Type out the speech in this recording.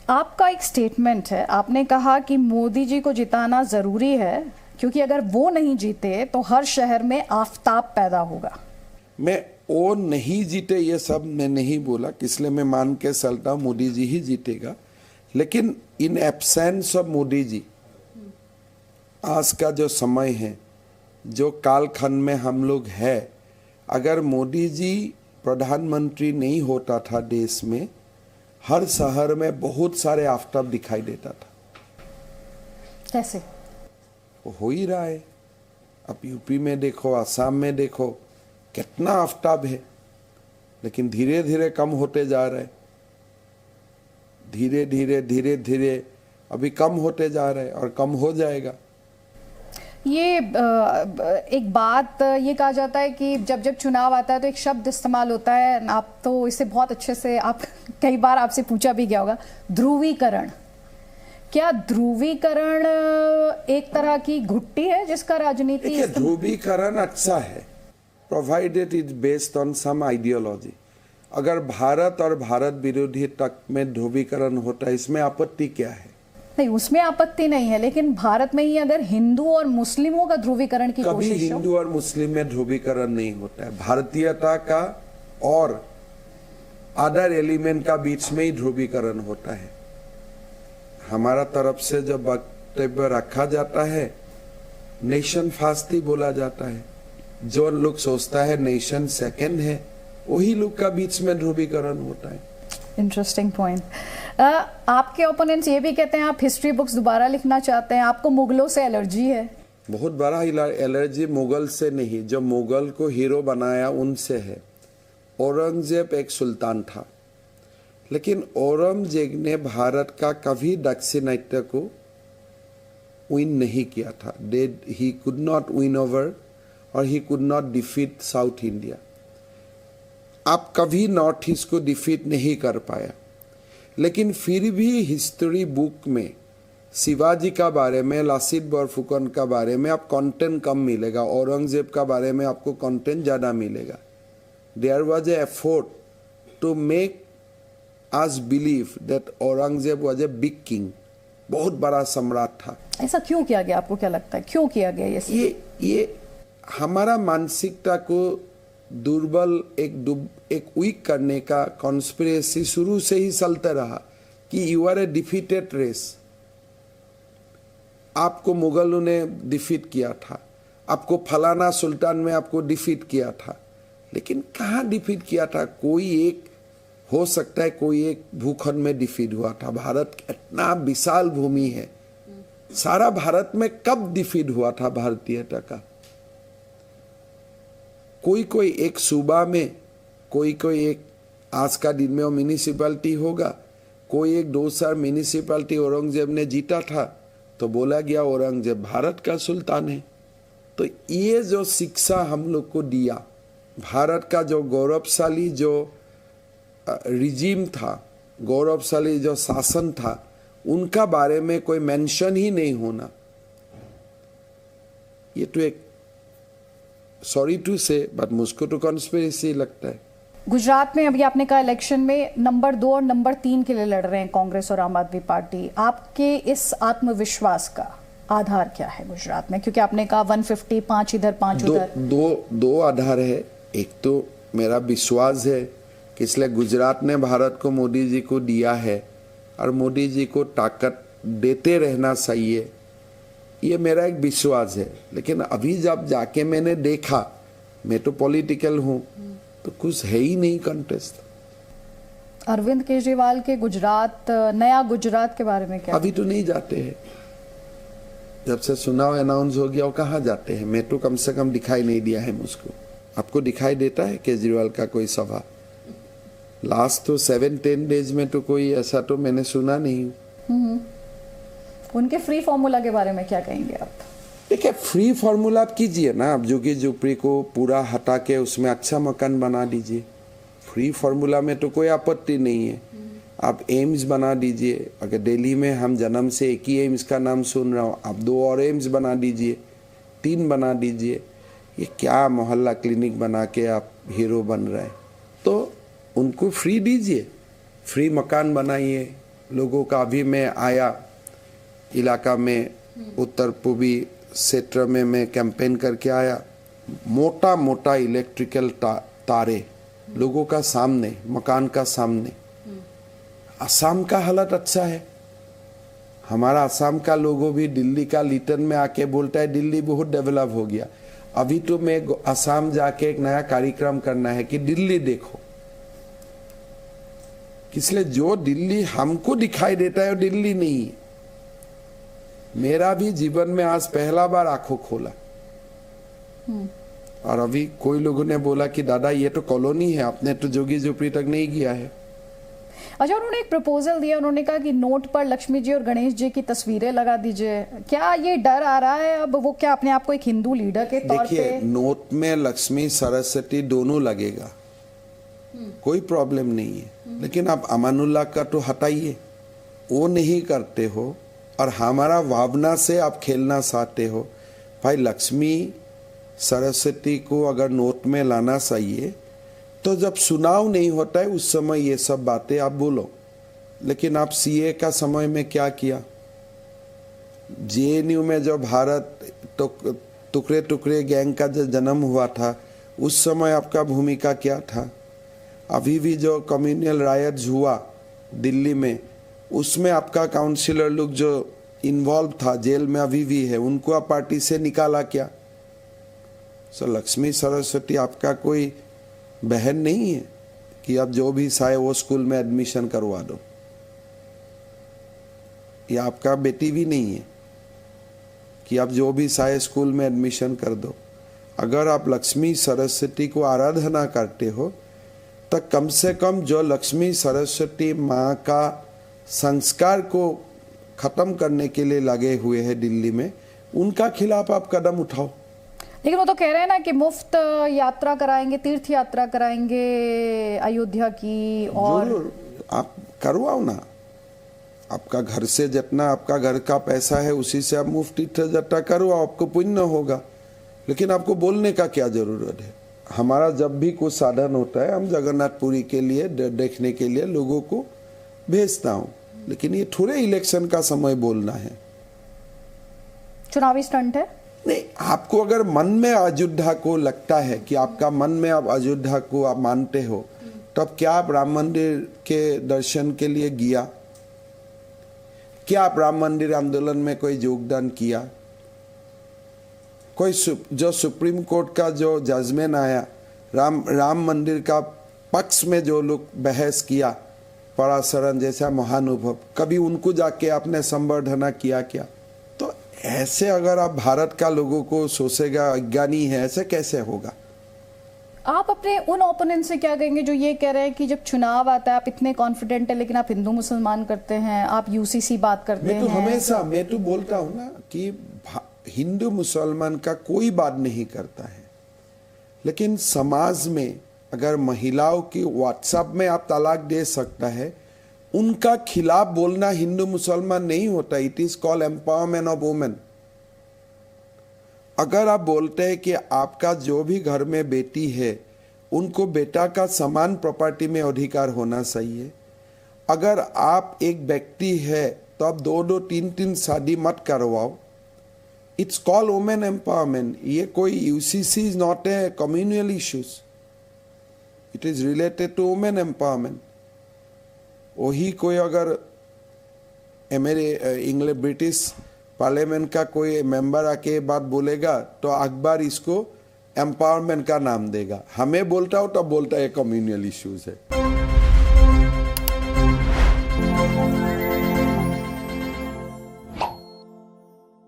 आपका एक स्टेटमेंट है, आपने कहा कि मोदी जी को जिताना जरूरी है क्योंकि अगर वो नहीं जीते तो हर शहर में आफताब पैदा होगा। मैं वो नहीं जीते ये सब मैं नहीं बोला, इसलिए मैं मान के चलता हूँ मोदी जी ही जीतेगा। लेकिन in absence of Modi ji, आज का जो समय है, जो कालखंड में हम लोग है, अगर मोदी जी प्रधानमंत्री नहीं होता था देश में, हर शहर में बहुत सारे आफताब दिखाई देता था। कैसे? वो हो ही रहा है। अब यूपी में देखो, असम में देखो, कितना आफताब है, लेकिन धीरे धीरे कम होते जा रहे, धीरे धीरे अभी कम होते जा रहे और कम हो जाएगा। ये एक बात ये कहा जाता है कि जब जब चुनाव आता है तो एक शब्द इस्तेमाल होता है, आप तो इसे बहुत अच्छे से, आप कई बार आपसे पूछा भी गया होगा, ध्रुवीकरण। क्या ध्रुवीकरण एक तरह की घुट्टी है जिसका राजनीति? ध्रुवीकरण अच्छा है, provided is based on some ideology. अगर भारत और भारत विरोधी तक में ध्रुवीकरण होता है, इसमें आपत्ति क्या है? नहीं, उसमें आपत्ति नहीं है, लेकिन भारत में ही अगर हिंदू और मुस्लिमों का ध्रुवीकरण की कोशिश हो। कभी हिंदू और मुस्लिम में ध्रुवीकरण नहीं होता है। भारतीयता का और अदर एलिमेंट का बीच में ही ध्रुवीकरण होता है। हमारा तरफ से जो वक्तव्य रखा जाता है, नेशन फर्स्ट ही बोला जाता है। जो लोग सोचता है नेशन सेकंड है, वही लोग का बीच में ध्रुवीकरण होता है। Interesting point. आपके ओपोनेंट्स ये भी कहते हैं आप हिस्ट्री बुक्स दोबारा लिखना चाहते हैं, आपको मुगलों से एलर्जी है। बहुत बड़ा एलर्जी मुगल से नहीं, जो मुगल को हीरो बनाया उनसे है। औरंगजेब एक सुल्तान था, लेकिन औरंगजेब ने भारत का कभी दाक्षिणात्य को विन नहीं किया था। He could not win over और he could not defeat south India. आप कभी नॉर्थ ईस्ट को डिफीट नहीं कर पाया, लेकिन फिर भी हिस्ट्री बुक में शिवाजी का बारे में, लासित बोरफुकन का बारे में आप कंटेंट कम मिलेगा, औरंगजेब का बारे में आपको कंटेंट ज़्यादा मिलेगा। There was a effort to make us believe that Aurangzeb was a big king, बहुत बड़ा सम्राट था। ऐसा क्यों किया गया? आपको क्या लगता है क्यों किया गया ये हमारा मानसिकता को दुर्बल, एक वीक करने का कॉन्स्पिरेसी शुरू से ही चलता रहा कि you are a defeated race. आपको मुगलों ने डिफीट किया था, आपको फलाना सुल्तान में आपको डिफीट किया था, लेकिन कहाँ डिफीट किया था? कोई एक हो सकता है, कोई एक भूखंड में डिफीट हुआ था। भारत इतना विशाल भूमि है, सारा भारत में कब डिफीट हुआ था भारतीयता का? कोई एक सूबा में, कोई एक, आज का दिन में वो म्यूनिसिपैलिटी होगा, कोई एक 2 साल म्यूनिसिपैलिटी औरंगजेब ने जीता था तो बोला गया औरंगजेब भारत का सुल्तान है। तो ये जो शिक्षा हम लोग को दिया, भारत का जो गौरवशाली जो रिजीम था, गौरवशाली जो शासन था, उनका बारे में कोई मेंशन ही नहीं होना, ये तो एक, सॉरी टू से, बट मुझको तो कॉन्स्पिरेसी लगता है। गुजरात में अभी आपने कहा इलेक्शन में नंबर 2 और नंबर 3 के लिए लड़ रहे हैं कांग्रेस और आम आदमी पार्टी। आपके इस आत्मविश्वास का आधार क्या है गुजरात में? क्योंकि आपने कहा 150, 5 इधर 5 उधर। दो आधार है। एक तो मेरा विश्वास है कि इसलिए गुजरात ने भारत को मोदी जी को दिया है और मोदी जी को ताकत देते रहना चाहिए, ये मेरा एक विश्वास है। लेकिन अभी जब जाके मैंने देखा, मैं तो पॉलिटिकल हूँ, तो कुछ है ही नहीं कंटेस्ट। अरविंद केजरीवाल के गुजरात, नया गुजरात के बारे में क्या? अभी तो नहीं जाते हैं, जब से चुनाव अनाउंस हो गया वो कहाँ जाते हैं? मैं तो कम से कम दिखाई नहीं दिया है मुझको। आपको दिखाई देता है केजरीवाल का कोई सभा? लास्ट तो 7-10 डेज में तो कोई ऐसा तो मैंने सुना नहीं। उनके फ्री फॉर्मूला के बारे में क्या कहेंगे आप? देखिए, फ्री फॉर्मूला आप कीजिए ना, आप झुग्गी झोपड़ी को पूरा हटा के उसमें अच्छा मकान बना दीजिए। फ्री फॉर्मूला में तो कोई आपत्ति नहीं है। आप एम्स बना दीजिए। अगर दिल्ली में हम जन्म से एक ही एम्स का नाम सुन रहा हूँ, आप 2 और एम्स बना दीजिए, 3 बना दीजिए। ये क्या मोहल्ला क्लिनिक बना के आप हीरो बन रहे हैं? तो उनको फ्री दीजिए, फ्री मकान बनाइए, लोगों का। अभी मैं आया इलाका में, उत्तर पूर्वी क्षेत्र में मैं कैंपेन करके आया, मोटा मोटा इलेक्ट्रिकल तारे लोगों का सामने, मकान का सामने। असम का हालत अच्छा है। हमारा असम का लोगों भी दिल्ली का लिटन में आके बोलता है दिल्ली बहुत डेवलप हो गया। अभी तो मैं असम जाके एक नया कार्यक्रम करना है कि दिल्ली देखो, इसलिए जो दिल्ली हमको दिखाई देता है वो दिल्ली नहीं है। मेरा भी जीवन में आज पहला बार आंखों खोला। और अभी कोई लोगों ने बोला कि दादा ये तो कॉलोनी है, आपने तो जोगी झोपड़ी तक नहीं गया है। अच्छा, उन्होंने एक प्रपोजल दिया, उन्होंने कहा कि नोट पर लक्ष्मी जी और गणेश जी की तस्वीरें लगा दीजिए। क्या ये डर आ रहा है अब वो क्या अपने आप को एक हिंदू लीडर के तौर पे? देखिए, नोट में लक्ष्मी सरस्वती दोनों लगेगा, कोई प्रॉब्लम नहीं है, लेकिन आप अमानुल्लाह का तो हटाइए, वो नहीं करते हो और हमारा भावना से आप खेलना चाहते हो। भाई लक्ष्मी सरस्वती को अगर नोट में लाना चाहिए तो जब चुनाव नहीं होता है उस समय ये सब बातें आप बोलो। लेकिन आप सीए का समय में क्या किया? जेएनयू में जो भारत टुकड़े टुकड़े गैंग का जो जन्म हुआ था उस समय आपका भूमिका क्या था? अभी भी जो कम्युनल रायट्स हुआ दिल्ली में, उसमें आपका काउंसिलर लोग जो इन्वॉल्व था जेल में अभी भी है, उनको आप पार्टी से निकाला क्या? सो लक्ष्मी सरस्वती आपका कोई बहन नहीं है कि आप जो भी चाहे वो स्कूल में एडमिशन करवा दो। ये आपका बेटी भी नहीं है कि आप जो भी चाहे स्कूल में एडमिशन कर दो। अगर आप लक्ष्मी सरस्वती को आराधना करते हो तो कम से कम जो लक्ष्मी सरस्वती माँ का संस्कार को खत्म करने के लिए लगे हुए हैं दिल्ली में, उनका खिलाफ आप कदम उठाओ। लेकिन वो तो कह रहे हैं ना कि मुफ्त यात्रा कराएंगे, तीर्थ यात्रा कराएंगे अयोध्या की। और जरूर आप करवाओ ना, आपका घर से जितना आपका घर का पैसा है उसी से आप मुफ्त तीर्थ यात्रा करवाओ, आपको पुण्य होगा। लेकिन आपको बोलने का क्या जरूरत है? हमारा जब भी कुछ साधन होता है हम जगन्नाथपुरी के लिए देखने के लिए लोगों को भेजता हूँ, लेकिन ये थोड़े इलेक्शन का समय बोलना है। चुनावी स्टंट है नहीं। आपको अगर मन में अयोध्या को लगता है कि आपका मन में आप अयोध्या को आप मानते हो, तब क्या आप राम मंदिर के दर्शन के लिए गया? क्या आप राम मंदिर आंदोलन में कोई योगदान किया? कोई जो सुप्रीम कोर्ट का जो जजमेंट आया राम मंदिर का पक्ष में जो लोग बहस किया, पराशरन जैसा महानुभव, कभी उनको जाके आपने संवर्धना किया क्या? तो ऐसे अगर आप भारत का लोगों को सोचेगा अज्ञानी है, ऐसे कैसे होगा? आप अपने उन ओपोनेंट से क्या कहेंगे जो ये कह रहे हैं कि जब चुनाव आता है आप इतने कॉन्फिडेंट है लेकिन आप हिंदू मुसलमान करते हैं, आप यूसीसी बात करते हैं? हमेशा मैं तो बोलता हूँ ना कि हिंदू मुसलमान का कोई बात नहीं करता है, लेकिन समाज में अगर महिलाओं की व्हाट्सएप में आप तलाक दे सकता है, उनका खिलाफ बोलना हिंदू मुसलमान नहीं होता। It is called empowerment of women. अगर आप बोलते हैं कि आपका जो भी घर में बेटी है उनको बेटा का समान प्रॉपर्टी में अधिकार होना चाहिए। अगर आप एक व्यक्ति है तो आप 2-2, 3-3 शादी मत करवाओ। It's called women empowerment. ये कोई UCC is not a communal issues, it is related to women empowerment. वही कोई अगर मेरे इंग्लैंड ब्रिटिश पार्लियामेंट का कोई मेंबर आके बात बोलेगा तो अखबार इसको एम्पावरमेंट का नाम देगा। हमें बोलता हो तब बोलता है कम्युनल इश्यूज है।